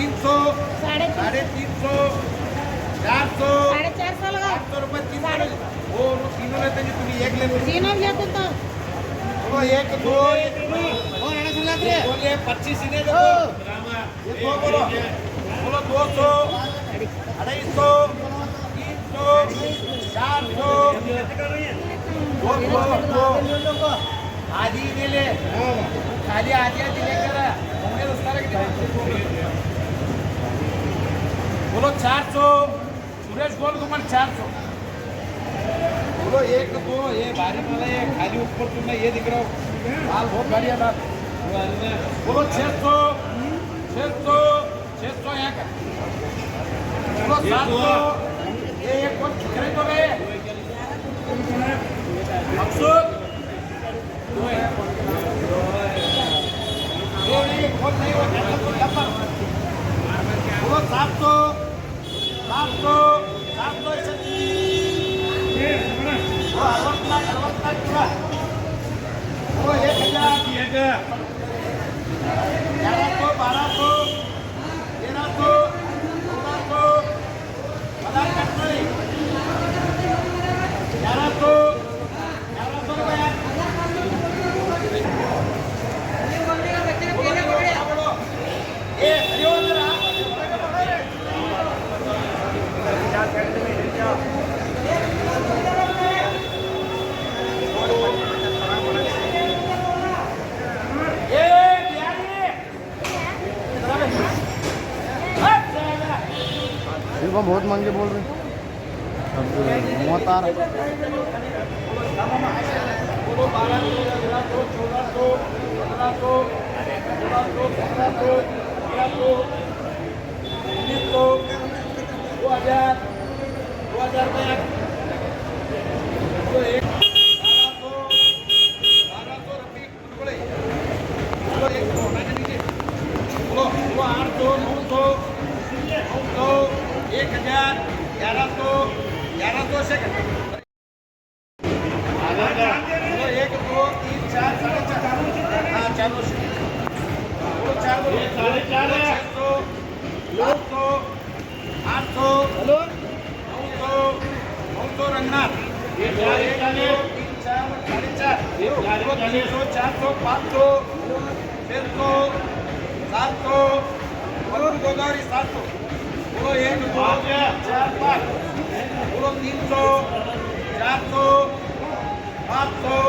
300 साढ़े 350 400 450 लगा 800 रुपये 300 वो तीनों लेते हैं तुम्हें एक लेते तीनों लेते तो बोलो एक दो बोलिए 25 इन्हें देखो ये दो बोलो बोलो 200 250 300 400 आधी इन्हें ले खाली आधी आधी लेकर होंगे दोस्तारा बोलो 400 सुरेश गोल कुमार 400 बोलो एक दो ये भारी माल है खाली ऊपर तुमने ये दिख रहा हो माल बहुत भारी है माल बोलो 600 यहाँ का बोलो 700 ये एक कौन चिकरे तो गए मकसूद ये नहीं कौन नहीं वो जैसा तो डब्बा बोलो 700 वो 1000 1100 1200 1300 1400 पता नहीं 1100 रुपया ये हरिओम वो बहुत महंगे बोल रहे अब मौत आ रहा एक 1100 से एक दो तीन चार साढ़े चार हाँ 400 साढ़े 800 900 रंगनाथ 3 4 साढ़े 400 400 500 600 700 गोदावरी 700 बोलो 1 2 4 5 बोलो 300 400 500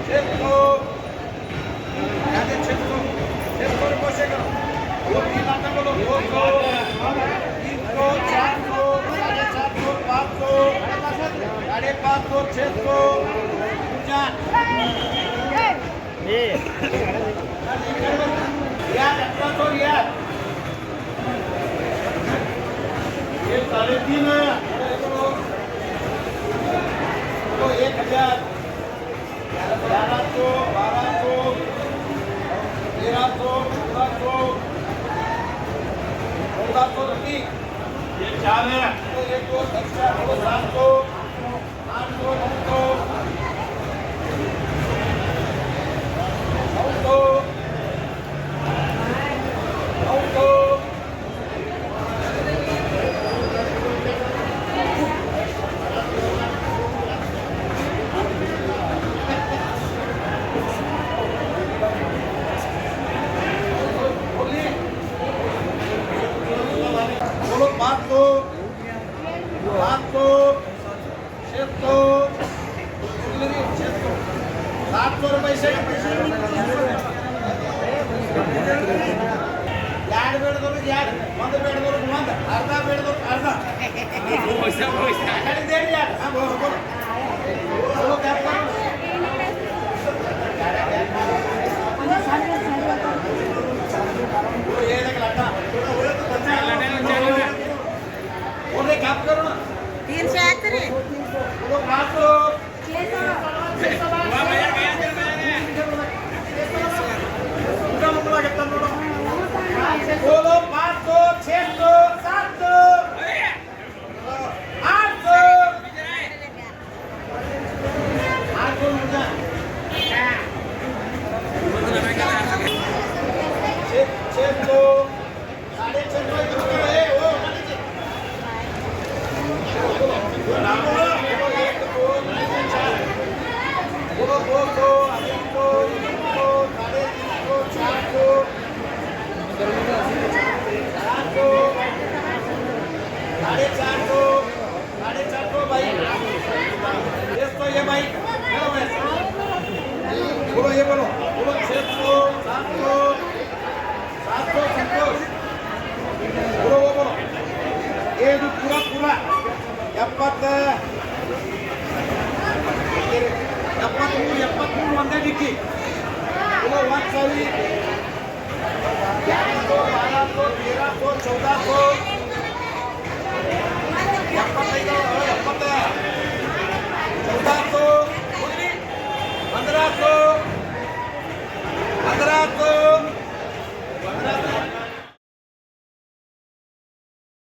600 600 रुपये से करो बोलो 3 लाख बोलो 200 300 400 450 500 550 600 यार 1800 यार ये 3.5 है तो 1000 1100 1200 1300 1400 रुपये ये 4 है तो 1 2 3 4 700 800 बोलो 500 700 रुपये से यार बेड दो यार बंद बेड दो बंद अर्धा बेड दो अर्धा पैसा दे यार हां बोलो बोलो क्या ये देख लटा बोले क्या करो ना 300 आते रे बोलो 500 बोलो 500 600 700 800 700 संतोष बोलो वो बोलो ये जो पूरा पूरा 73 ಒಂದೇ ಡಿಕ್ಕಿ बोलो 1 1200 1300 1400